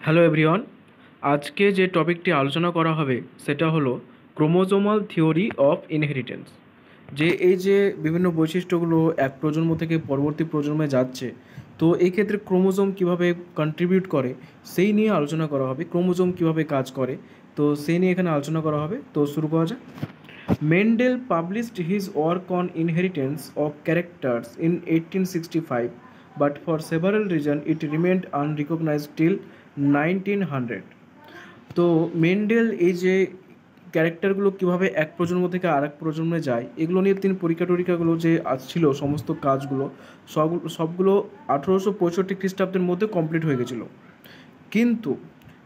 Hello everyone. আজকে যে টপিকটি আলোচনা করা হবে সেটা হলো ক্রোমোজোমাল থিওরি অফ ইনহেরিটেন্স। এই যে বিভিন্ন বৈশিষ্ট্যগুলো এক প্রজন্ম থেকে পরবর্তী প্রজন্মে যাচ্ছে, তো এই ক্ষেত্রে ক্রোমোজোম কিভাবে কন্ট্রিবিউট করে সেই নিয়ে আলোচনা করা হবে। ক্রোমোজোম কিভাবে কাজ করে, তো সেই নিয়ে এখানে আলোচনা করা হবে। তো শুরু করা যাক। Mendel published his work on inheritance of characters in 1865, but for several reasons it remained unrecognized till 1900. তো মেন্ডেল এই যে ক্যারেক্টারগুলো কীভাবে এক প্রজন্ম থেকে আরেক প্রজন্মে যায়, এগুলো নিয়ে তিনি পরীক্ষা টরীক্ষাগুলো যে ছিল সমস্ত কাজগুলো সবগুলো 1865 খ্রিস্টাব্দের মধ্যে কমপ্লিট হয়ে গেছিলো। কিন্তু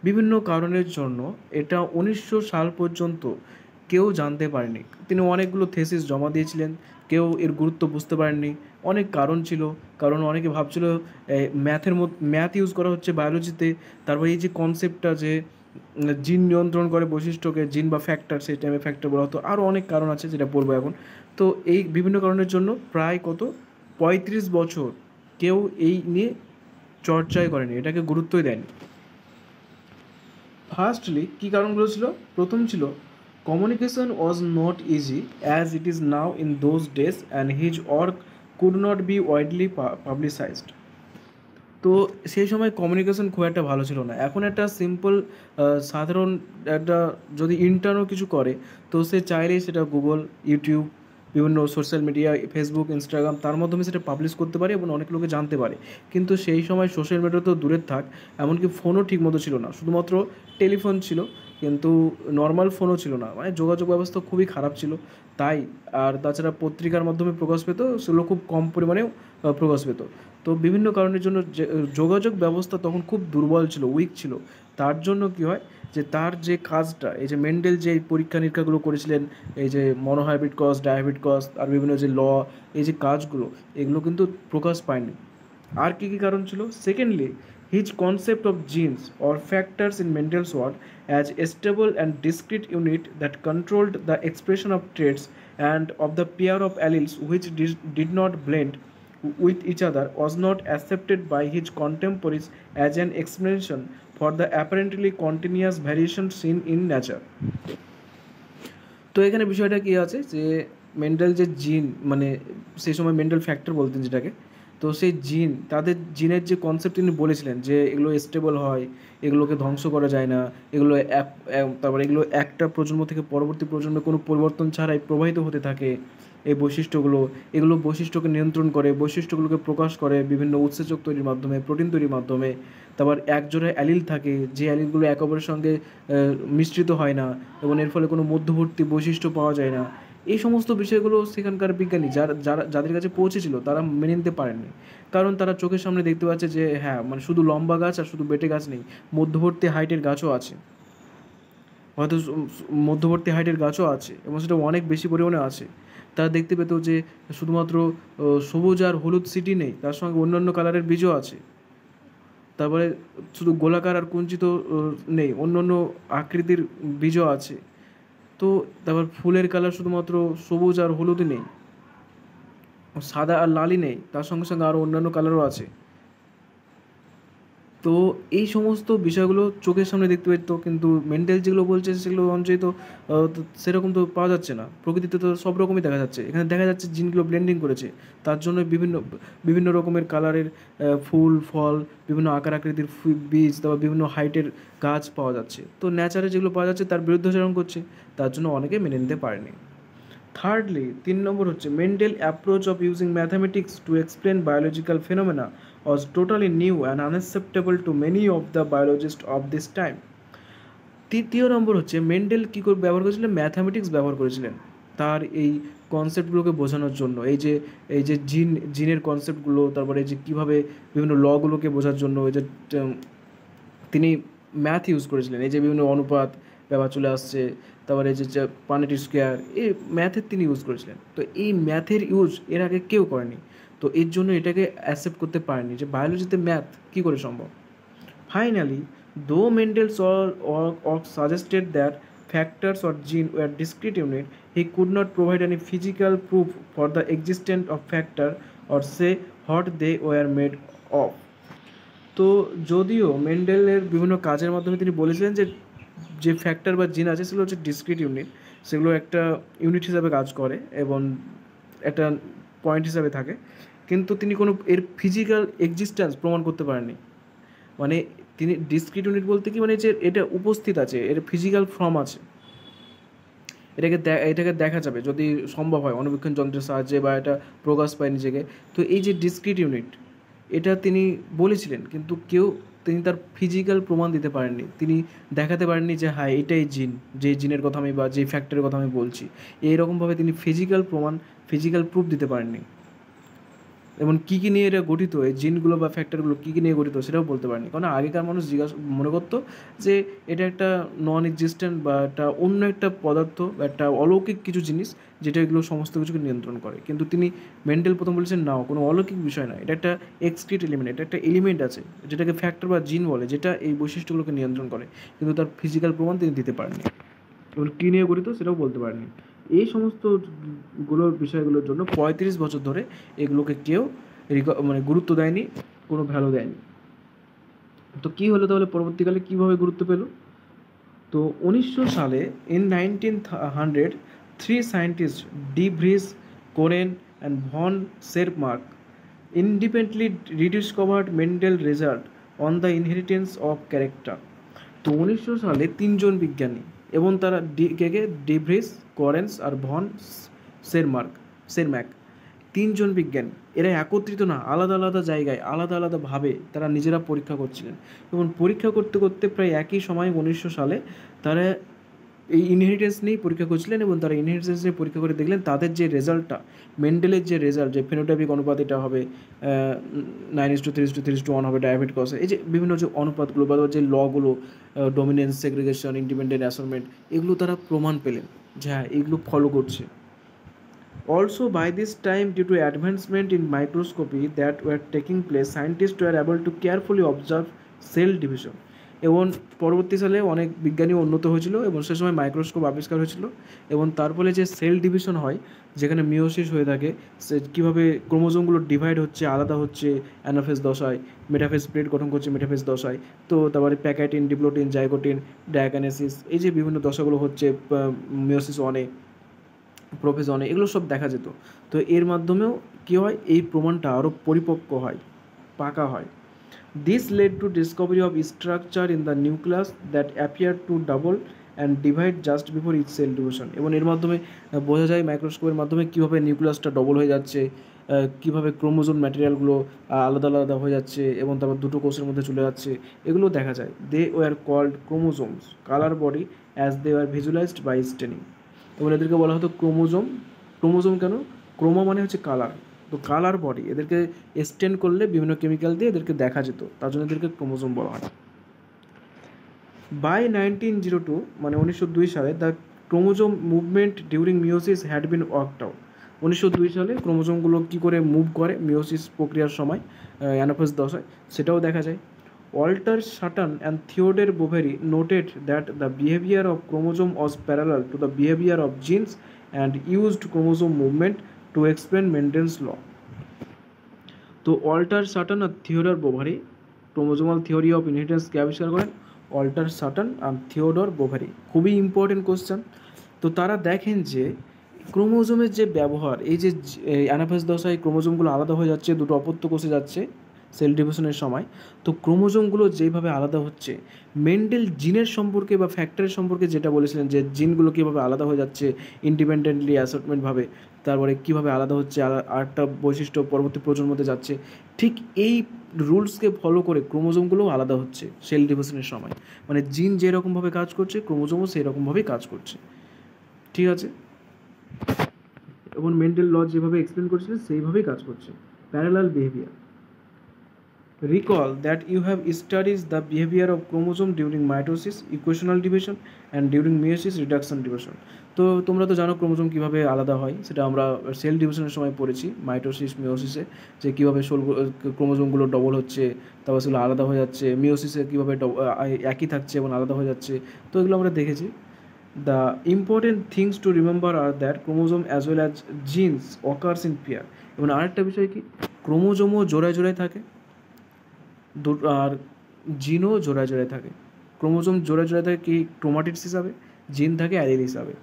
বিভিন্ন কারণের জন্য এটা 1900 সাল পর্যন্ত কেউ জানতে পারেনি। তিনি অনেকগুলো থেসিস জমা দিয়েছিলেন, কেউ এর গুরুত্ব বুঝতে পারেননি। অনেক কারণ ছিল, কারণ অনেকে ভাবছিল ম্যাথ ইউজ করা হচ্ছে বায়োলজিতে। তারপরে এই যে কনসেপ্টটা যে জিন নিয়ন্ত্রণ করে বৈশিষ্ট্যকে, জিন বা ফ্যাক্টর, সেই টাইমে ফ্যাক্টর বলা হতো। আরও অনেক কারণ আছে যেটা পড়বো এখন। তো এই বিভিন্ন কারণের জন্য প্রায় 35 বছর কেউ এই নিয়ে চর্চাই করেনি, এটাকে গুরুত্বই দেয়নি। ফার্স্টলি কী কারণগুলো ছিল? প্রথম ছিল communication was not easy as it is now in those days and his work could not be widely publicised. তো সেই সময় কমিউনিকেশন খুব একটা ভালো ছিল না। এখন একটা সিম্পল সাধারণ একটা যদি ইন্টার্নও কিছু করে, তো সে চাইলেই সেটা গুগল, ইউটিউব, বিভিন্ন সোশ্যাল মিডিয়া, ফেসবুক, ইনস্টাগ্রাম, তার মাধ্যমে সেটা পাবলিশ করতে পারে এবং অনেক লোকে জানতে পারে। কিন্তু সেই সময় সোশ্যাল মিডিয়া তো দূরের থাক, এমনকি ফোনও ঠিকমতো ছিল না। শুধুমাত্র টেলিফোন ছিল, কিন্তু নর্মাল ফোনও ছিল না। মানে যোগাযোগ ব্যবস্থা খুবই খারাপ ছিল। তাই আর তাছাড়া পত্রিকার মাধ্যমে প্রকাশ পেত, সেগুলো খুব কম পরিমাণেও প্রকাশ পেত। তো বিভিন্ন কারণের জন্য যে যোগাযোগ ব্যবস্থা তখন খুব দুর্বল ছিল, উইক ছিল। তার জন্য কী হয়, যে তার যে কাজটা, এই যে মেন্ডেল যে পরীক্ষা নিরীক্ষাগুলো করেছিলেন, এই যে মনোহাইব্রিড কজ, ডায়াবেটিক কজ, আর বিভিন্ন যে এই যে কাজগুলো, এগুলো কিন্তু প্রকাশ পায়নি। আর কী কী কারণ ছিল? Secondly, his concept of genes or factors in Mendel's word as a stable and discrete unit that controlled the expression of traits and of the pair of alleles which did not blend with each other was not accepted by his contemporaries as an explanation for the apparently continuous variation seen in nature. তো এখানে বিষয়টা কী আছে, যে Mendel যে জিন, মানে সেই সময় মেন্ডেল ফ্যাক্টর বলতেন যেটাকে, তো সেই জিন, তাদের জিনের যে কনসেপ্ট তিনি বলেছিলেন যে এগুলো স্টেবল হয়, এগুলোকে ধ্বংস করা যায় না, এগুলো তারপরে এগুলো একটা প্রজন্ম থেকে পরবর্তী প্রজন্মে কোনো পরিবর্তন ছাড়াই প্রবাহিত হতে থাকে। এই বৈশিষ্ট্যগুলো, এগুলো বৈশিষ্ট্যকে নিয়ন্ত্রণ করে, বৈশিষ্ট্যগুলোকে প্রকাশ করে বিভিন্ন উৎসেচক তৈরির মাধ্যমে, প্রোটিন তৈরির মাধ্যমে। তারপর একজোড়া অ্যালিল থাকে, যে অ্যালিলগুলো একে অপরের সঙ্গে মিশ্রিত হয় না, এবং এর ফলে কোনো মধ্যবর্তী বৈশিষ্ট্য পাওয়া যায় না। এই সমস্ত বিষয়গুলো সেখানকার বিজ্ঞানী যাদের কাছে পৌঁছেছিল তারা মেনে নিতে পারেননি। কারণ তারা চোখের সামনে দেখতে পাচ্ছে যে হ্যাঁ, মানে শুধু লম্বা গাছ আর শুধু বেটে গাছ নেই, মধ্যবর্তী হাইটের গাছও আছে। হয়তো মধ্যবর্তী হাইটের গাছও আছে এবং সেটা অনেক বেশি পরিমাণে আছে। তারা দেখতে পেত যে শুধুমাত্র সবুজ আর হলুদ সিটি নেই, তার সঙ্গে অন্যান্য কালারের বীজও আছে। তারপরে শুধু গোলাকার আর কুঞ্চিত নেই, অন্যান্য আকৃতির বীজও আছে। তো তারপর ফুলের কালার শুধুমাত্র সবুজ আর হলুদই নেই, সাদা আর লালই নেই, তার সঙ্গে সঙ্গে আরও অন্যান্য কালারও আছে। তো এই সমস্ত বিষয়গুলো চোখের সামনে দেখতে পেত, কিন্তু মেন্ডেল যেগুলো বলছে সেগুলো অনুযায়ী তো সেরকম তো পাওয়া যাচ্ছে না। প্রকৃতিতে তো সব রকমই দেখা যাচ্ছে, এখানে দেখা যাচ্ছে জিনগুলো ব্লেন্ডিং করেছে, তার জন্য বিভিন্ন বিভিন্ন রকমের কালারের ফুল, ফল, বিভিন্ন আকার আকৃতির বীজ, তারপর বিভিন্ন হাইটের গাছ পাওয়া যাচ্ছে। তো ন্যাচারে যেগুলো পাওয়া যাচ্ছে তার বিরুদ্ধাচরণ করছে, তার জন্য অনেকে মেনে নিতে পারেনি। থার্ডলি, 3 নম্বর হচ্ছে Mendel approach of using mathematics to explain biological phenomena was totally new and unacceptable to many of the biologists of this time. 3 নম্বর হচ্ছে মেন্ডেল কী করে ব্যবহার করেছিলেন? ম্যাথামেটিক্স ব্যবহার করেছিলেন তার এই কনসেপ্টগুলোকে বোঝানোর জন্য। এই যে জিনের কনসেপ্টগুলো, তারপরে এই যে কীভাবে বিভিন্ন লগুলোকে বোঝার জন্য এই যে তিনি ম্যাথ ইউজ করেছিলেন। এই যে বিভিন্ন অনুপাত ব্যাপার চলে আসছে, তারপরে এই যে পানিটি স্কোয়ার, এই ম্যাথের তিনি ইউজ করেছিলেন। তো এই ম্যাথের ইউজ এর আগে কেউ করেনি, তো এর জন্য এটাকে অ্যাকসেপ্ট করতে পারেনি যে বায়োলজিতে ম্যাথ কী করে সম্ভব। ফাইনালি, দো মেন্ডেলস work suggested that factors or gene were discrete unit, he could not provide any physical proof for the existence of factor or say what they were made of. তো যদিও মেন্ডেলের বিভিন্ন কাজের মাধ্যমে তিনি বলেছিলেন যে যে ফ্যাক্টর বা জিন আছে সেগুলো হচ্ছে ডিসক্রিট ইউনিট, সেগুলো একটা ইউনিট হিসাবে কাজ করে এবং একটা পয়েন্ট হিসাবে থাকে, কিন্তু তিনি কোনো এর ফিজিক্যাল এক্সিস্টেন্স প্রমাণ করতে পারেননি। মানে তিনি ডিসক্রিট ইউনিট বলতে কি, মানে যে এটা উপস্থিত আছে, এর ফিজিক্যাল ফর্ম আছে, এটাকে দেখা যাবে যদি সম্ভব হয় অণুবীক্ষণ যন্ত্রের সাহায্যে বা এটা প্রকাশ পায় নিজেকে। তো এই যে ডিসক্রিট ইউনিট, এটা তিনি বলেছিলেন, কিন্তু তিনি তার ফিজিক্যাল প্রমাণ দিতে পারেননি, তিনি দেখাতে পারেননি যে হ্যাঁ এটাই জিন, যে জিনের কথা আমি বা যে ফ্যাক্টরের কথা আমি বলছি, এইরকমভাবে তিনি ফিজিক্যাল প্রুফ দিতে পারেননি। এবং কী কী নিয়ে এটা গঠিত, এই জিনগুলো বা ফ্যাক্টরগুলো কী কী নিয়ে গঠিত সেটাও বলতে পারেনি, কারণ আগেকার মানুষ মনে করতো যে এটা একটা নন এক্সিস্টেন্ট বা একটা অন্য একটা পদার্থ বা একটা অলৌকিক কিছু জিনিস যেটা এগুলো সমস্ত কিছুকে নিয়ন্ত্রণ করে। কিন্তু মেন্ডেল প্রথম বলেছেন না, কোনো অলৌকিক বিষয় না, এটা একটা এক্সক্রিট এলিমেন্ট, এটা একটা এলিমেন্ট আছে যেটাকে ফ্যাক্টর বা জিন বলে, যেটা এই বৈশিষ্ট্যগুলোকে নিয়ন্ত্রণ করে, কিন্তু তার ফিজিক্যাল প্রমাণ তিনি দিতে পারেননি এবং কী নিয়ে গঠিত সেটাও বলতে পারেননি। এই সমস্ত বিষয়গুলোর জন্য 35 বছর ধরে এগুলোকে কেউ মানে গুরুত্ব দেয়নি, কোনো ভ্যালু দেয়নি। তো কী হলো তাহলে, পরবর্তীকালে কীভাবে গুরুত্ব পেল? তো 1900 সালে in 1900 three scientist de Vries, Correns and von Tschermak independently rediscovered Mendel result on the inheritance of character। তো 1900 সালে তিনজন বিজ্ঞানী এবং তারা ডিভ্রিস, করেন্স আর ভন সেরম্যাক, তিনজন বিজ্ঞানী, এরা একত্রিত না, আলাদা আলাদা জায়গায় আলাদা আলাদাভাবে তারা নিজেরা পরীক্ষা করছিলেন, এবং পরীক্ষা করতে করতে প্রায় একই সময় 1900 সালে তারা এই ইনহেরিটেন্স নিয়েই পরীক্ষা করছিলেন, এবং তারা ইনহেরিটেন্স নিয়ে পরীক্ষা করে দেখলেন তাদের যে রেজাল্টটা, মেন্ডেলের যে রেজাল্ট, যে ফেনোটাইপিক অনুপাত এটা হবে 9:3:3:1 হবে ডায়াবেট কসে, এই যে বিভিন্ন যে অনুপাতগুলো বা যে লগুলো, ডমিনেন্স, সেগ্রিগেশন, ইন্ডিপেন্ডেন্ট অ্যাসাইনমেন্ট, এগুলো তারা প্রমাণ পেলেন যে হ্যাঁ এগুলো ফলো করছে। Also, by this time, due to advancement in microscopy that were taking place, scientists were able to carefully observe cell division। এবং পরবর্তী সালে অনেক বিজ্ঞানী উন্নত হয়েছিল এবং সে সময় মাইক্রোস্কোপ আবিষ্কার হয়েছিল, এবং তার ফলে যে সেল ডিভিশন হয়, যেখানে মিওসিস হয়ে থাকে, সে কীভাবে ক্রোমোজোমগুলো ডিভাইড হচ্ছে, আলাদা হচ্ছে অ্যানাফেজ দশায়, মেটাফেজ স্প্লিট গঠন করছে মেটাফেজ দশায়, তো তারপরে প্যাকাইটিন, ডিপ্লোটিন, জাইগোটিন, ডায়াকানেসিস, এই যে বিভিন্ন দশাগুলো হচ্ছে মিওসিস ওয়ানে, প্রোফেজ ওয়ানে, এগুলো সব দেখা যেত। তো এর মাধ্যমেও কী হয়, এই প্রমাণটা আরও পরিপক্ক হয়, পাকা হয়। This led to discovery of structure in the nucleus that appeared to double and divide just before each cell division। এবং এর মাধ্যমে বোঝা যায় মাইক্রোস্কোপের মাধ্যমে কীভাবে নিউক্লিয়াসটা ডবল হয়ে যাচ্ছে, কীভাবে ক্রোমোজোম ম্যাটেরিয়ালগুলো আলাদা আলাদা হয়ে যাচ্ছে এবং তারপর দুটো কোষের মধ্যে চলে যাচ্ছে, এগুলো দেখা যায়। They were called chromosomes colour body as they were visualised by staining. এবং এদেরকে বলা হতো ক্রোমোজোম কেন? ক্রোমো মানে হচ্ছে কালার, তো কালার বডি, এদেরকে স্টেন করলে বিভিন্ন কেমিক্যাল দিয়ে এদেরকে দেখা যেত, তার জন্য এদেরকে ক্রোমোজোম বলা হয়। বাই 1902 মানে 1902 সালে the chromosome movement during meiosis had been worked out. 1902 সালে ক্রোমোজোমগুলো কী করে মুভ করে মিওসিস প্রক্রিয়ার সময় অ্যানাফেজ দশায়, সেটাও দেখা যায়। Walter Sutton and Theodore Boveri noted that the behavior of chromosome was parallel to the behavior of genes and used chromosome movement to explain Mendel's law। তো ওয়াল্টার সাটন আর Theodor Boveri chromosomal theory of ইনহেরিটেন্সকে আবিষ্কার করেন Walter Sutton আর Theodor Boveri. খুবই important question. তো তারা দেখেন যে ক্রোমোজোমের যে ব্যবহার, এই যে অ্যানাফেজ দশায় ক্রোমোজোমগুলো আলাদা হয়ে যাচ্ছে, দুটো অপত্য কোষে যাচ্ছে সেল ডিভিশনের সময়, তো ক্রোমোজোমগুলো যেইভাবে আলাদা হচ্ছে, মেন্ডেল জিনের সম্পর্কে বা ফ্যাক্টরের সম্পর্কে যেটা বলেছিলেন যে জিনগুলো কীভাবে আলাদা হয়ে যাচ্ছে ইন্ডিপেন্ডেন্টলি অ্যাসর্টমেন্টভাবে, তারপরে কীভাবে আলাদা হচ্ছে আরেকটা বৈশিষ্ট্য পরবর্তী প্রজন্মতে যাচ্ছে, ঠিক এই রুলসকে ফলো করে ক্রোমোজোমগুলোও আলাদা হচ্ছে সেল ডিভিশনের সময়। মানে জিন যেরকমভাবে কাজ করছে ক্রোমোজোমও সেই রকমভাবেই কাজ করছে, ঠিক আছে? এবং মেন্ডেল ল যেভাবে এক্সপ্লেন করেছিলেন সেইভাবেই কাজ করছে। Parallel behaviour. Recall that you have studied the behavior of chromosome during mitosis, equational division and during meiosis, reduction division। তো তোমরা তো জানো ক্রোমোজোম কীভাবে আলাদা হয়, সেটা আমরা সেল ডিভিশনের সময় পড়েছি, মাইটোসিস, মিওসিসে, যে কীভাবে ক্রোমোজোমগুলো ডবল হচ্ছে, তারপর সেগুলো আলাদা হয়ে যাচ্ছে, মিওসিসে কীভাবে একই থাকছে এবং আলাদা হয়ে যাচ্ছে, তো এগুলো আমরা দেখেছি। The important things to remember are that chromosome as well as genes occurs in pair। এবং আরেকটা বিষয় কি, ক্রোমোজোমও জোড়ায় জোড়ায় থাকে, আর জিনও জোড়ায় জোড়ায় থাকে। ক্রোমোজোম জোড়ায় জোড়ায় থাকে কি ক্রোমাটিডস হিসাবে, জিন থাকে অ্যালিল হিসাবে।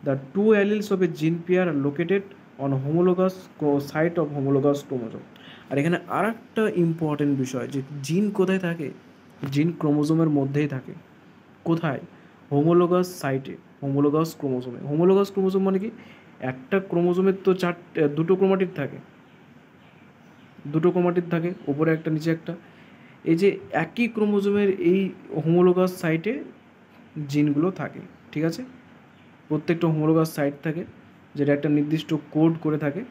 The two alleles of a gene pair are located on homologous site of homologous chromosome. আর এখানে আর একটা ইম্পর্টেন্ট বিষয় যে জিন কোথায় থাকে, জিন ক্রোমোজোমের মধ্যেই থাকে। কোথায়? হোমোলোগাস সাইটে, হোমোলোগাস ক্রোমোজোমে। হোমোলোগাস ক্রোমোজোম মানে কি, একটা ক্রোমোজোমের তো দুটো ক্রোমাটিড থাকে, দুটো ক্রোমাটিড থাকে, ওপরে একটা নিচে একটা। এই যে একই ক্রোমোজোমের এই হোমোলোগাস সাইটে জিনগুলো থাকে, ঠিক আছে? প্রত্যেকটা হোমোলোগাস সাইট থাকে, যেটা একটা নির্দিষ্ট কোড করে থাকে,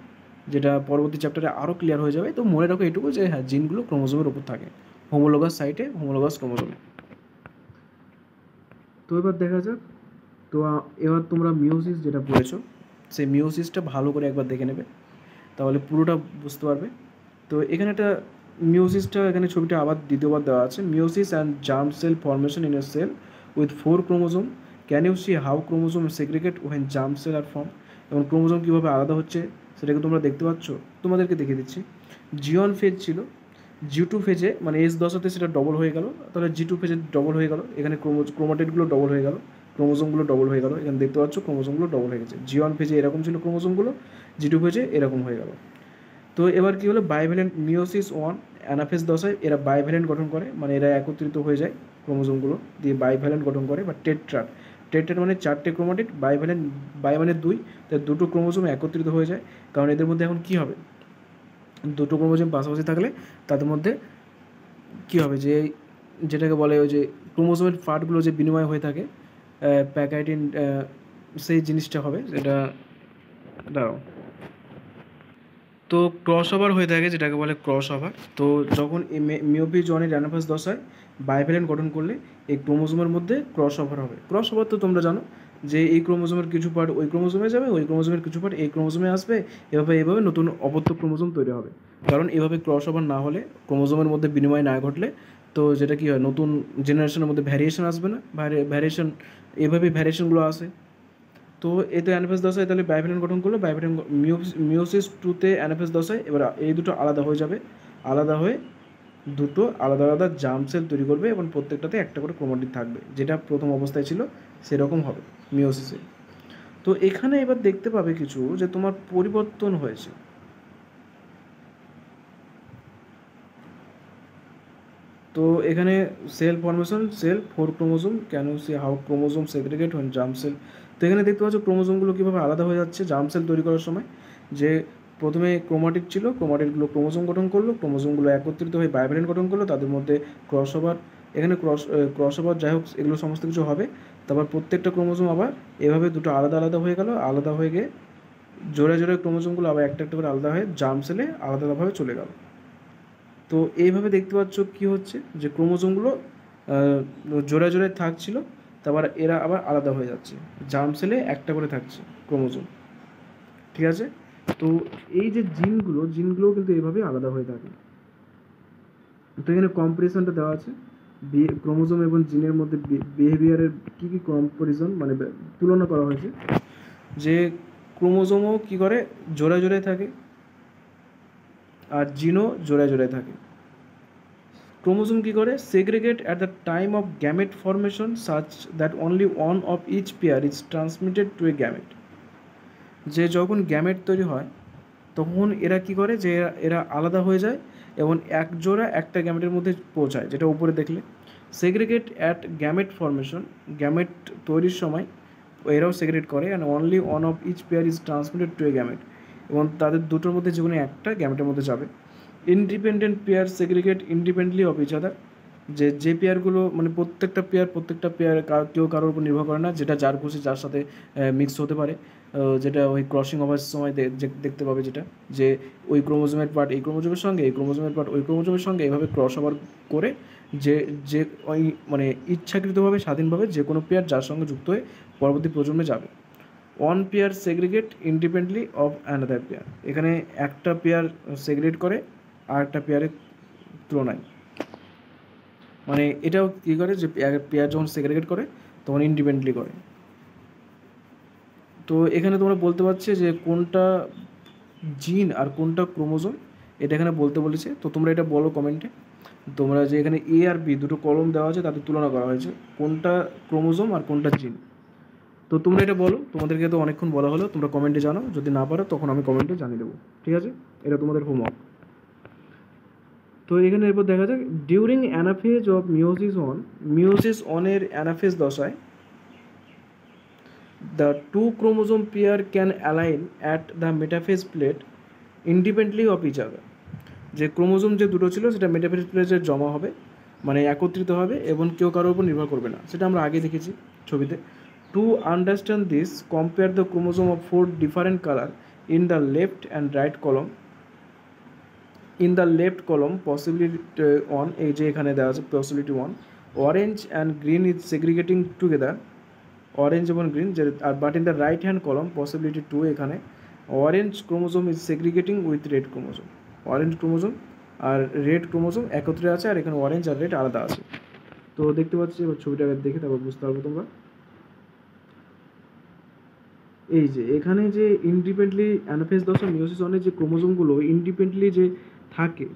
যেটা পরবর্তী চ্যাপ্টারে আরও ক্লিয়ার হয়ে যাবে। তো মনে রাখো এটুকু যে হ্যাঁ, জিনগুলো ক্রোমোজোমের ওপর থাকে, হোমোলোগাস সাইটে, হোমোলোগাস ক্রোমোজোমে। তো এবার দেখা যাক। তো এবার তোমরা মিওসিস যেটা পড়েছো, সেই মিওসিসটা ভালো করে একবার দেখে নেবে, তাহলে পুরোটা বুঝতে পারবে। তো এখানে একটা মিওসিসটা, এখানে ছবিটা আবার দ্বিতীয়বার দেওয়া আছে। Meiosis and germ cell formation in a cell with 4 chromosome. Can you see how chromosome segregate when germ cell are form? এবং ক্রোমোজোম কীভাবে আলাদা হচ্ছে সেটাকে তোমরা দেখতে পাচ্ছ। তোমাদেরকে দেখিয়ে দিচ্ছি। জি1 ফেজ ছিল, জি2 ফেজে মানে এস দশাতে সেটা ডবল হয়ে গেল, তাহলে জি2 ফেজে ডবল হয়ে গেল। এখানে ক্রোমাটিডগুলো ডবল হয়ে গেল, ক্রোমোজোমগুলো ডবল হয়ে গেল। এখানে দেখতে পাচ্ছ ক্রোমোজোমগুলো ডবল হয়ে গেছে। জি1 ফেজে এরকম ছিল ক্রোমোজোমগুলো, জি2 ফেজে এরকম হয়ে গেল। তো এবার কী হলো, বাইভ্যালেন্ট মিওসিস 1 অ্যানাফেজ দশায় এরা বাইভ্যালেন্ট গঠন করে, মানে এরা একত্রিত হয়ে যায় ক্রোমোজোমগুলো দিয়ে বাইভ্যালেন্ট গঠন করে, বা টেট্রাড। টেট্রাড মানে 4টে ক্রোমাটিড, বাইভ্যালেন্ট, বাই মানে 2, তাই দুটো ক্রোমোজোম একত্রিত হয়ে যায়। কারণ এদের মধ্যে এখন কী হবে, দুটো ক্রোমোজোম পাশাপাশি থাকলে তাদের মধ্যে কী হবে, যে যেটাকে বলে ওই যে ক্রোমোজোমের পার্টগুলো যে বিনিময় হয়ে থাকে, প্যাকাইটিন, সেই জিনিসটা হবে, যেটা দাঁড়াও। তো ক্রস ওভার হয়ে থাকে, যেটাকে বলে ক্রস ওভার। তো যখন এই মিওপি জনের অ্যানাফেজ দশায় বাইভ্যালেন্ট গঠন করলে এই ক্রোমোজোমের মধ্যে ক্রস ওভার হবে। ক্রস ওভার তো তোমরা জানো যে এই ক্রোমোজোমের কিছু পার্ট ওই ক্রোমোজোমে যাবে, ওই ক্রোমোজোমের কিছু পার্ট এই ক্রোমোজোমে আসবে, এভাবে নতুন অপত্য ক্রোমোজোম তৈরি হবে। কারণ এভাবে ক্রস ওভার না হলে, ক্রোমোজোমের মধ্যে বিনিময় না ঘটলে, তো যেটা কী হয়, নতুন জেনারেশনের মধ্যে ভ্যারিয়েশন আসবে না, ভ্যারিয়েশন, এভাবেই ভ্যারিয়েশনগুলো আসে। তো এতে অ্যানাফেজ দশায় তাহলে বাইভ্যালেন্ট গঠন করলো, বাইভ্যালেন্ট মিওসিস 2তে অ্যানাফেজ দশায় এবার এই দুটো আলাদা হয়ে যাবে, আলাদা হয়ে দুটো আলাদা আলাদা জার্ম সেল তৈরি করবে, এবং প্রত্যেকটাতে একটা করে ক্রোমাটিড থাকবে, যেটা প্রথম অবস্থায় ছিল সেরকম হবে মিওসিসে। তো এখানে এবার দেখতে পাবে কিছু যে তোমার পরিবর্তন হয়েছে। তো এখানে cell formation, cell 4 chromosome, can you see how chromosome segregate when germ cell. তো এখানে দেখতে পাচ্ছ ক্রোমোজোমগুলো কীভাবে আলাদা হয়ে যাচ্ছে জার্ম সেল তৈরি করার সময়। যে প্রথমে ক্রোমাটিড ছিল, ক্রোমাটিডগুলো ক্রোমোজোম গঠন করলো, ক্রোমোজোমগুলো একত্রিত হয়ে বাইভ্যালেন্ট গঠন করলো, তাদের মধ্যে ক্রস ওভার, এখানে ক্রস ওভার, যাই হোক এগুলো সমস্ত কিছু হবে। তারপর প্রত্যেকটা ক্রোমোজোম আবার এভাবে দুটো আলাদা আলাদা হয়ে গেল, আলাদা হয়ে গিয়ে জোড়ে জোড়ে ক্রোমোজোমগুলো আবার একটা একটা করে আলাদা হয়ে জার্ম সেলে আলাদা আলাদাভাবে চলে গেল। তো এইভাবে দেখতে পাচ্ছ কী হচ্ছে, যে ক্রোমোজোমগুলো জোড়ায় জোড়ায় থাকছিল, তারপর এরা আবার আলাদা হয়ে যাচ্ছে, জার্ম সেলে একটা করে থাকছে ক্রোমোজোম, ঠিক আছে? তো এই যে জিনগুলোও কিন্তু এইভাবেই আলাদা হয়ে থাকে। তো এখানে কম্পারিজনটা দেওয়া আছে, ক্রোমোজোম এবং জিনের মধ্যে বিহেভিয়ারের কী কী কম্পারিজন, মানে তুলনা করা হয়েছে। যে ক্রোমোজোমও কী করে, জোড়ায় জোড়ায় থাকে, আর জিনও জোড়ায় জোড়ায় থাকে। ক্রোমোজোম কী করে, segregate at the time of gamete formation such that only one of each pair is transmitted to a gamete. যে যখন গ্যামেট তৈরি হয় তখন এরা কী করে, যে এরা আলাদা হয়ে যায় এবং এক জোড়া একটা গ্যামেটের মধ্যে পৌঁছায়, যেটা উপরে দেখলে। Segregate at gamete formation, gamete তৈরির সময় এরাও সেগ্রিগেট করে, and only one of each pair is transmitted to a gamete, এবং তাদের দুটোর মধ্যে যে কোনো একটা গ্যামেটের মধ্যে যাবে। Independent pair segregate independently of each other, যে পেয়ারগুলো মানে প্রত্যেকটা পেয়ার কেউ কারোর উপর নির্ভর করে না, যেটা যার খুশি যার সাথে মিক্স হতে পারে, যেটা ওই ক্রসিং ওভার সময় দেখতে পাবে, যেটা যে ওই ক্রোমোজোমের পার্ট এই ক্রোমোজোমের সঙ্গে, এই ক্রোমোজোমের পার্ট ওই ক্রোমোজোমের সঙ্গে, এইভাবে ক্রস ওভার করে যে যে ওই মানে ইচ্ছাকৃতভাবে স্বাধীনভাবে যে কোনো পেয়ার যার সঙ্গে যুক্ত হয়ে পরবর্তী প্রজন্মে যাবে। One pair segregate independently of another pair, এখানে একটা পেয়ার সেগ্রিগেট করে আর একটা পেয়ারের তুলনায়, মানে এটাও কী করে, যে পেয়ার যখন সেগ্রিগেট করে তখন ইন্ডিপেন্ডেন্টলি করে। তো এখানে তোমরা বলতে পারছে যে কোনটা জিন আর কোনটা ক্রোমোজোম, এটা এখানে বলতে বলেছে। তো তোমরা এটা বলো কমেন্টে। তোমরা যে এখানে এ আর বি দুটো কলম দেওয়া আছে তাদের তুলনা করা হয়েছে, কোনটা ক্রোমোজোম আর কোনটা জিন। তো তোমরা এটা বলো, তোমাদেরকে তো অনেকক্ষণ বলা হলো, তোমরা কমেন্টে জানাও, যদি না পারো তখন আমি কমেন্টে জানিয়ে দেবো, ঠিক আছে? এটা তোমাদের হোমওয়ার্ক। তো এখানে এরপর দেখা যাক, ডিউরিং অ্যানাফেজ অফ মিওসিস অনের অ্যানাফেজ দশায় the two chromosome pair can align at the metaphase plate independently of each other। যে ক্রোমোজোম যে দুটো ছিল সেটা মেটাফেজ প্লেটে জমা হবে, মানে একত্রিত হবে এবং কেউ কারোর উপর নির্ভর করবে না, সেটা আমরা আগে দেখেছি ছবিতে। To understand this, compare the chromosome of 4 different colour in the left and right column. In the left column possibility 1, এই যে এখানে দেওয়া আছে possibility 1, orange and green is segregating together, orange এবং গ্রিন যে, আর but in the right hand column possibility 2, এখানে orange chromosome is segregating with red chromosome, orange chromosome আর রেড ক্রোমোজোম একত্রে আছে, আর এখানে অরেঞ্জ আর রেড আলাদা আছে। তো দেখতে পাচ্ছি, এবার ছবিটা দেখে তারপর বুঝতে পারবো তোমরা। এই যে এখানে যে ইন্ডিপেন্ডেন্টলি অ্যানাফেজ দশা মিওসিস অনের যে ক্রোমোজোমগুলো ইন্ডিপেন্ডেন্টলি যে থাকে,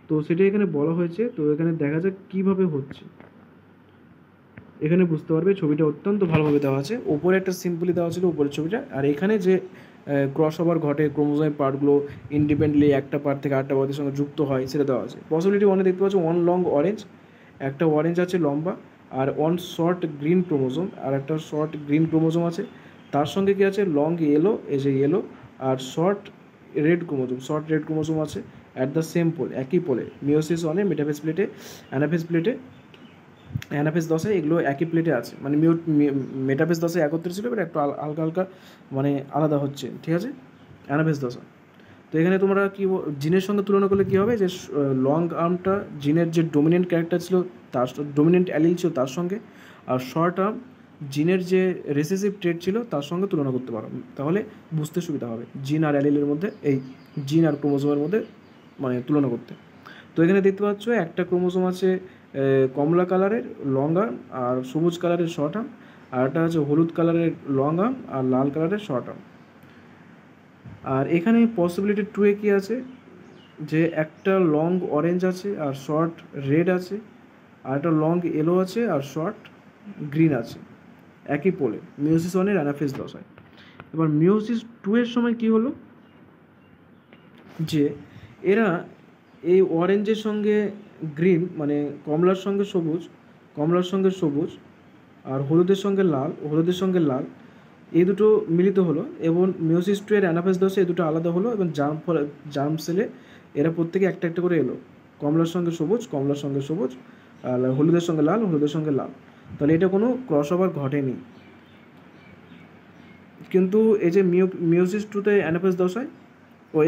তো সেটা এখানে বলা হয়েছে। তো এখানে দেখা যাক কীভাবে হচ্ছে, এখানে বুঝতে পারবে। ছবিটা অত্যন্ত ভালোভাবে দেওয়া আছে, ওপরে একটা সিম্পলি দেওয়া ছিল উপরের ছবিটা, আর এখানে যে ক্রস ওভার ঘটে, ক্রোমোজোমের পার্টগুলো ইন্ডিপেন্ডেন্টলি একটা পার্ট থেকে আরেকটা পার্টের সঙ্গে যুক্ত হয়, সেটা দেওয়া আছে। পসিবিলিটি 1 দেখতে পাচ্ছ 1 লং অরেঞ্জ, একটা অরেঞ্জ আছে লম্বা, আর 1 শর্ট গ্রিন ক্রোমোজোম, আর একটা শর্ট গ্রিন ক্রোমোজোম আছে, তার সঙ্গে কি আছে লং ইয়েলো, এই যে ইয়েলো, আর শর্ট রেড ক্রোমোজোম আছে অ্যাট দ্য সেম পোল, একই পোলে। মিওসিস অনে মেটাফেজ প্লেটে, অ্যানাফেজ দশায় এগুলো একই প্লেটে আছে, মানে মেটাফেজ দশায় একত্রে ছিল, এবার একটু হালকা হালকা মানে আলাদা হচ্ছে, ঠিক আছে, অ্যানাফেজ দশা। তো এখানে তোমরা কি জিনের সঙ্গে তুলনা করলে কী হবে, যে লং আর্মটা জিনের যে ডোমিনেন্ট ক্যারেক্টার ছিল, তার ডোমিনেন্ট অ্যালিল ছিল তার সঙ্গে, আর শর্ট আর্ম জিনের যে রেসেসিভ ট্রেট ছিল তার সঙ্গে তুলনা করতে পারো, তাহলে বুঝতে সুবিধা হবে জিন আর অ্যালিলের মধ্যে, এই জিন আর ক্রোমোজোমের মধ্যে মানে তুলনা করতে। তো এখানে দেখতে পাচ্ছ একটা ক্রোমোজোম আছে কমলা কালারের লং আর্ম আর সবুজ কালারের শর্ট আর্ম, আর একটা আছে হলুদ কালারের লং আর্ম আর লাল কালারের শর্ট আর্ম। আর এখানে পসিবিলিটি 2-এ কী আছে, যে একটা লং অরেঞ্জ আছে আর শর্ট রেড আছে, আর একটা লং ইয়েলো আছে আর শর্ট গ্রিন আছে, একই পোলে মিওসিস 1-এর অ্যানাফেজ দশায়। এবার মিওসিস 2-এর সময় কি হলো, যে এরা এই অরেঞ্জের সঙ্গে গ্রিন, মানে কমলার সঙ্গে সবুজ আর হলুদের সঙ্গে লাল, এই দুটো মিলিত হলো এবং মিওসিস 2-এর অ্যানাফেজ দশে এই দুটো আলাদা হলো এবং জার্ম সেলে এরা প্রত্যেকে একটা একটা করে এলো, কমলার সঙ্গে সবুজ আর হলুদের সঙ্গে লাল। তাহলে এটা কোনো ক্রস ওভার ঘটেনি। কিন্তু এই যে মিওসিস 2-তে অ্যানাফেজ দশায়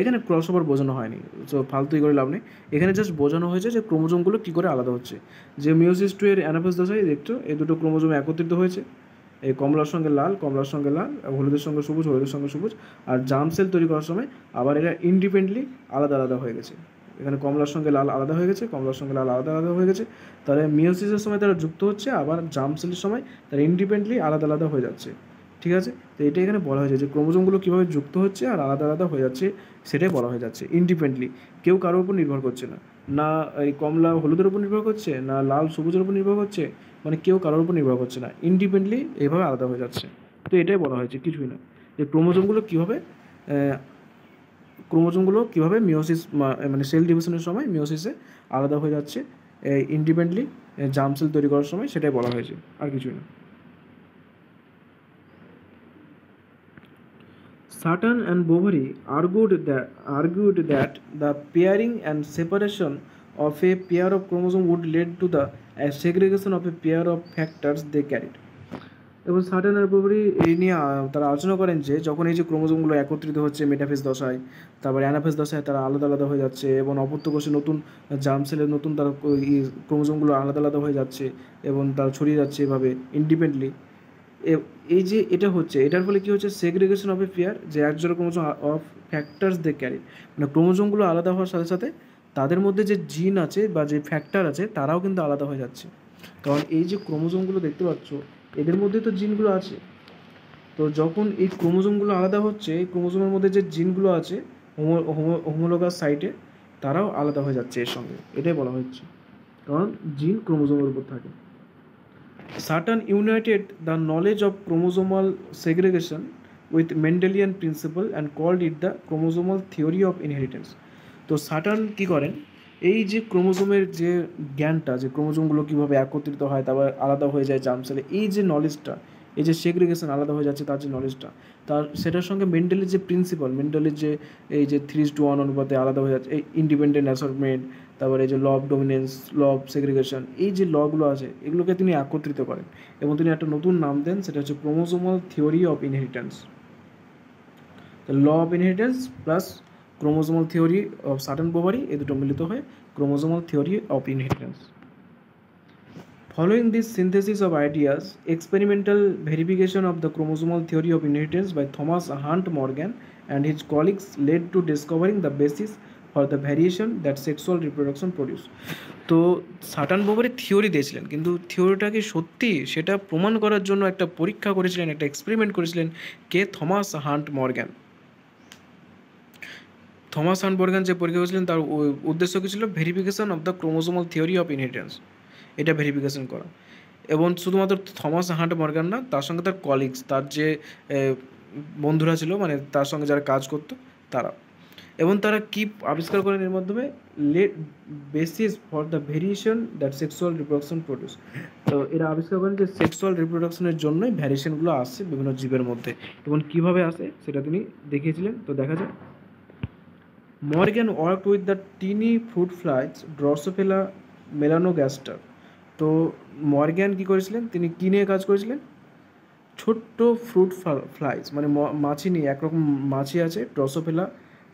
এখানে ক্রস ওভার বোঝানো হয়নি, তো ফালতুই করে লাভ নেই, এখানে জাস্ট বোঝানো হয়েছে যে ক্রোমোজোমগুলো কী করে আলাদা হচ্ছে। যে মিওসিস 2-এর অ্যানাফেজ দশায় দেখছো এই দুটো ক্রোমোজোম একত্রিত হয়েছে, এই কমলার সঙ্গে লাল, হলুদের সঙ্গে সবুজ, আর জার্ম সেল তৈরি করার সময় আবার এরা ইন্ডিপেন্ডেন্টলি আলাদা হয়ে গেছে। এখানে কমলার সঙ্গে লাল আলাদা হয়ে গেছে, তাহলে মিওসিসের সময় তারা যুক্ত হচ্ছে, আবার জার্ম সেলের সময় তারা ইন্ডিপেন্ডেন্টলি আলাদা হয়ে যাচ্ছে, ঠিক আছে। তো এটা এখানে বলা হয়েছে যে ক্রোমোজোমগুলো কীভাবে যুক্ত হচ্ছে আর আলাদা হয়ে যাচ্ছে, সেটাই বলা হয়ে যাচ্ছে ইন্ডিপেন্ডেন্টলি, কেউ কারোর উপর নির্ভর করছে না, না এই কমলা হলুদের উপর নির্ভর করছে, না লাল সবুজের উপর নির্ভর করছে, মানে কেউ কারোর উপর নির্ভর করছে না, ইন্ডিপেন্ডেন্টলি এইভাবে আলাদা হয়ে যাচ্ছে। তো এটাই বলা হয়েছে, কিছুই না, যে ক্রোমোজোমগুলো কীভাবে মিওসিস মানে সেল ডিভিশনের সময় মিওসিসে আলাদা হয়ে যাচ্ছে ইন্ডিপেন্ডেন্টলি জার্ম সেল তৈরি করার সময়, সেটাই বলা হয়েছে, আর কিছুই না। Sutton and Bovary argued that the pairing and separation of a pair of chromosomes would lead to the segregation of a pair of factors they carried. এবং সাটন আর বোভারি এই নিয়ে তারা আলোচনা করেন যে যখন এই যে ক্রোমোজোমগুলো একত্রিত হচ্ছে মেটাফেজ দশায়, তারপর অ্যানাফেজ দশায় তারা আলাদা হয়ে যাচ্ছে এবং অপত্য কোষে নতুন জার্ম সেলের নতুন তারা ক্রোমোজোমগুলো আলাদা হয়ে যাচ্ছে এবং তারা ছড়িয়ে যাচ্ছে এভাবে ইন্ডিপেন্ডেন্টলি। এই যে এটা হচ্ছে, এটার ফলে কী হচ্ছে, সেগ্রিগেশন অফ এ পেয়ার, যে একজোড়া chromosome of factors they carry, মানে ক্রোমোজোমগুলো আলাদা হওয়ার সাথে সাথে তাদের মধ্যে যে জিন আছে বা যে ফ্যাক্টর আছে তারাও কিন্তু আলাদা হয়ে যাচ্ছে। কারণ এই যে ক্রোমোজোমগুলো দেখতে পাচ্ছ এদের মধ্যে তো জিনগুলো আছে, তো যখন এই ক্রোমোজোমগুলো আলাদা হচ্ছে, এই ক্রোমোজোমের মধ্যে যে জিনগুলো আছে হোমোলোগাস সাইটে তারাও আলাদা হয়ে যাচ্ছে এর সঙ্গে, এটাই বলা হচ্ছে। কারণ জিন ক্রোমোজোমের উপর থাকে। Saturn united the knowledge of chromosomal segregation with Mendelian principle and called it the chromosomal theory of inheritance. তো সাটার্ন কী করেন, এই যে ক্রোমোজোমের যে জ্ঞানটা, যে ক্রোমোজোমগুলো কীভাবে একত্রিত হয় তারপর আলাদা হয়ে যায় জার্ম সেলে, এই যে নলেজটা, এই যে সেগ্রিগেশন আলাদা হয়ে যাচ্ছে তার যে নলেজটা, তার সেটার সঙ্গে মেন্ডেলের যে প্রিন্সিপাল, মেন্ডেলের যে এই যে 3:1 অনুপাতে আলাদা হয়ে যাচ্ছে, এই ইন্ডিপেন্ডেন্ট অ্যাসর্টমেন্ট, তারপরে এই যে law of dominance, law of segregation, এই যে লগুলো আছে এগুলোকে তিনি একত্রিত করেন এবং তিনি একটা নতুন নাম দেন, সেটা হচ্ছে chromosomal theory of inheritance. Law of inheritance plus chromosomal theory of Sutton Boveri, এই দুটো মিলিত হয়ে chromosomal theory of inheritance. Following this synthesis of ideas, experimental verification of the chromosomal theory of inheritance by Thomas Hunt Morgan and his colleagues led to discovering the basis for the variation that sexual reproduction produce. তো সাটার্ন Bovary theory দিয়েছিলেন, কিন্তু থিওরিটা কি সত্যি সেটা প্রমাণ করার জন্য একটা পরীক্ষা করেছিলেন, একটা এক্সপেরিমেন্ট করেছিলেন কে? Thomas Hunt Morgan. Thomas Hunt Morgan যে পরীক্ষা করেছিলেন তার উদ্দেশ্য কী ছিল? Verification of the chromosomal theory of inheritance, এটা ভেরিফিকেশন করা। এবং শুধুমাত্র থমাস হান্ট মর্গ্যান না, তার সঙ্গে তার কলিগস, তার যে বন্ধুরা ছিল, মানে তার সঙ্গে যারা কাজ করতো তারা। এবং তারা কি আবিষ্কার করেন এর মাধ্যমে? Basis for the variation that sexual reproduction produce. তো এরা আবিষ্কার করেন যে সেক্সুয়াল রিপ্রোডাকশনের জন্যই ভ্যারিয়েশনগুলো আসছে বিভিন্ন জীবের মধ্যে, এবং কীভাবে আসে সেটা তিনি দেখিয়েছিলেন। তো দেখা যায় Morgan worked with the tiny fruit flies Drosophila melanogaster. তো মর্গ্যান কী করেছিলেন? তিনি কী নিয়ে কাজ করেছিলেন? ছোট্ট ফ্রুট ফ্লাইজ, মানে মাছি নিয়ে, একরকম মাছি আছে ড্রসোফিলা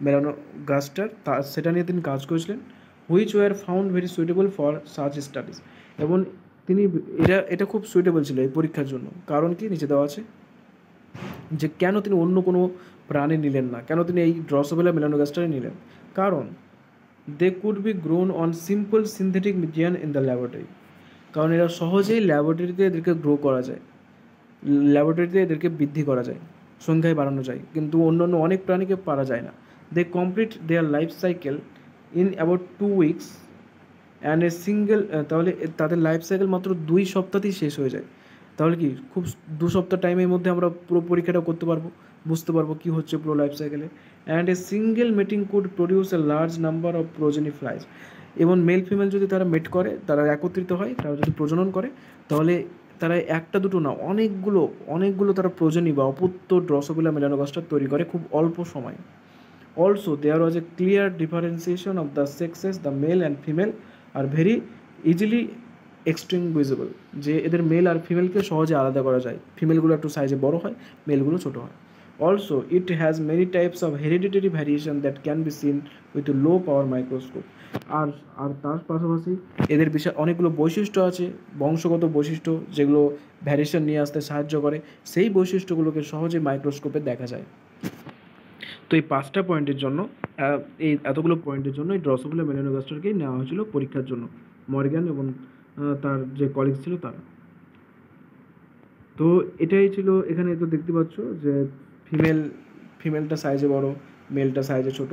মেলানোগাস্টার, সেটা নিয়ে তিনি কাজ করেছিলেন। Which were found very suitable for search studies. এবং তিনি এটা খুব সুইটেবল ছিল এই পরীক্ষার জন্য। কারণ কি নিচে দেওয়া আছে যে কেন তিনি অন্য কোনো প্রাণী নিলেন না, কেন তিনি এই ড্রসোফিলা মেলানোগাস্টারে নিলেন? কারণ they could be grown on simple synthetic medium in the laboratory. কারণ এরা সহজেই ল্যাবরেটরিতে এদেরকে গ্রো করা যায়, ল্যাবরেটরিতে এদেরকে বৃদ্ধি করা যায়, সংখ্যায় বাড়ানো যায়, কিন্তু অন্য অনেক প্রাণীকে পারা যায় না। They complete their life cycle in about 2 weeks and a single. তাহলে তাদের লাইফ সাইকেল মাত্র 2 সপ্তাহতেই শেষ হয়ে যায়। তাহলে কি খুব 2 সপ্তাহ টাইমের মধ্যে আমরা পুরো পরীক্ষাটা করতে পারবো, বুঝতে পারবো কী হচ্ছে পুরো লাইফ সাইকেলে। And a single mating could produce a large number of progeny flies. এবং মেল ফিমেল যদি তারা মেট করে, তারা একত্রিত হয়, তারা যদি প্রজনন করে, তাহলে তারা একটা দুটো না, অনেকগুলো তারা প্রজনী বা অপত্য ড্রসোফিলা মেলানোগাস্টার তৈরি করে খুব অল্প সময়ে। Also, there was a clear differentiation of the sexes. The male and female are very easily extinguishable. যে এদের মেল আর ফিমেলকে সহজে আলাদা করা যায়, ফিমেলগুলো একটু সাইজে বড় হয়, মেলগুলো ছোট হয়। Also, it has many types of hereditary variation that can be seen with a low power microscope. আর তার পাশাপাশি এদের বিষয় অনেকগুলো বৈশিষ্ট্য আছে, বংশগত বৈশিষ্ট্য, যেগুলো ভ্যারিয়েশন নিয়ে আসতে সাহায্য করে, সেই বৈশিষ্ট্যগুলোকে সহজে মাইক্রোস্কোপে দেখা যায়। তো এই 5টা পয়েন্টের জন্য, এই এতগুলো পয়েন্টের জন্য এই ড্রসোফিলা মেলানোগাস্টারকেই নেওয়া হয়েছিল পরীক্ষার জন্য, মর্গ্যান এবং তার যে কলিগস ছিল তারা। তো এটাই ছিল। এখানে তো দেখতে পাচ্ছ যে ফিমেলটা সাইজে বড়, মেলটা সাইজে ছোট,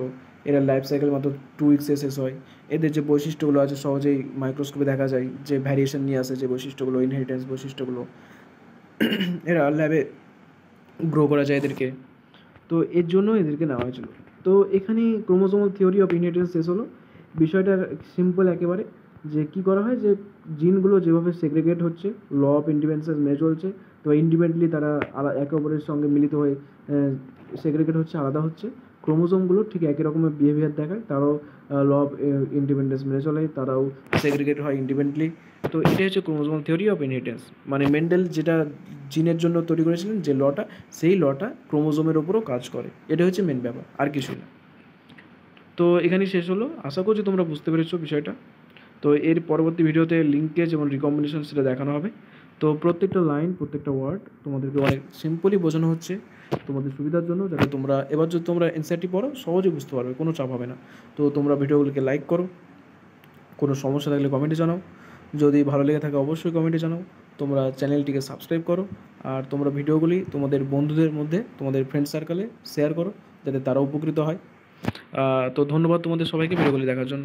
এরা লাইফ সাইকেল মাত্র 2 weeks শেষ হয়। এদের যে বৈশিষ্ট্যগুলো আছে সহজেই মাইক্রোস্কোপে দেখা যায়, যে ভ্যারিয়েশন নিয়ে আসে যে বৈশিষ্ট্যগুলো, ইনহেরিটেন্স বৈশিষ্ট্যগুলো, এরা ল্যাবে গ্রো করা যায় এদেরকে। তো এর জন্য এদেরকে নেওয়া হয়েছিল। তো এখানে ক্রোমোজোমাল থিওরি অফ ইনহেরিটেন্স শেষ হলো। বিষয়টা সিম্পল একেবারে, যে কি করা হয়, যে জিনগুলো যেভাবে সেগ্রিগেট হচ্ছে, ল অফ ইন্ডিপেন্ডেন্স মেনে চলছে, তো ইন্ডিপেন্ডেন্টলি তারা একে অপরের সঙ্গে মিলিত হয়ে সেগ্রিগেট হচ্ছে, আলাদা হচ্ছে। ক্রোমোজোমগুলো ঠিক একই রকমের বিহেভিয়ার দেখায়, তারাও ল অফ ইন্ডিপেন্ডেন্স মেনে চলে, তারাও সেগ্রিগেট হয় ইন্ডিপেন্ডেন্টলি। তো এটাই হচ্ছে ক্রোমোজোমাল থিওরি অফ ইনহেরিটেন্স। মানে মেন্ডেল যেটা জিনের জন্য তৈরি করেছিলেন যে লটা, সেই লটা ক্রোমোজোমের ওপরও কাজ করে। এটা হচ্ছে মেন ব্যাপার, আর কিছুই না। তো এখানেই শেষ হলো। আশা করছি তোমরা বুঝতে পেরেছো বিষয়টা। তো এর পরবর্তী ভিডিওতে লিঙ্কেজ এবং রিকম্বিনেশন সেটা দেখানো হবে। তো প্রত্যেকটা লাইন, প্রত্যেকটা ওয়ার্ড তোমাদেরকে অনেক সিম্পলি বোঝানো হচ্ছে তোমাদের সুবিধার জন্য, যাতে তোমরা এবার যদি তোমরা এনসিইআরটি পড়ো সহজে বুঝতে পারবে, কোনো চাপ হবে না। তো তোমরা ভিডিওগুলোকে লাইক করো, কোনো সমস্যা থাকলে কমেন্টে জানাও, যদি ভালো লেগে থাকে অবশ্যই কমেন্টে জানাও। তোমরা চ্যানেলটিকে সাবস্ক্রাইব করো, আর তোমরা ভিডিওগুলি তোমাদের বন্ধুদের মধ্যে, তোমাদের ফ্রেন্ড সার্কেলে শেয়ার করো, যাতে তারা উপকৃত হয়। তো ধন্যবাদ তোমাদের সবাইকে ভিডিওগুলি দেখার জন্য।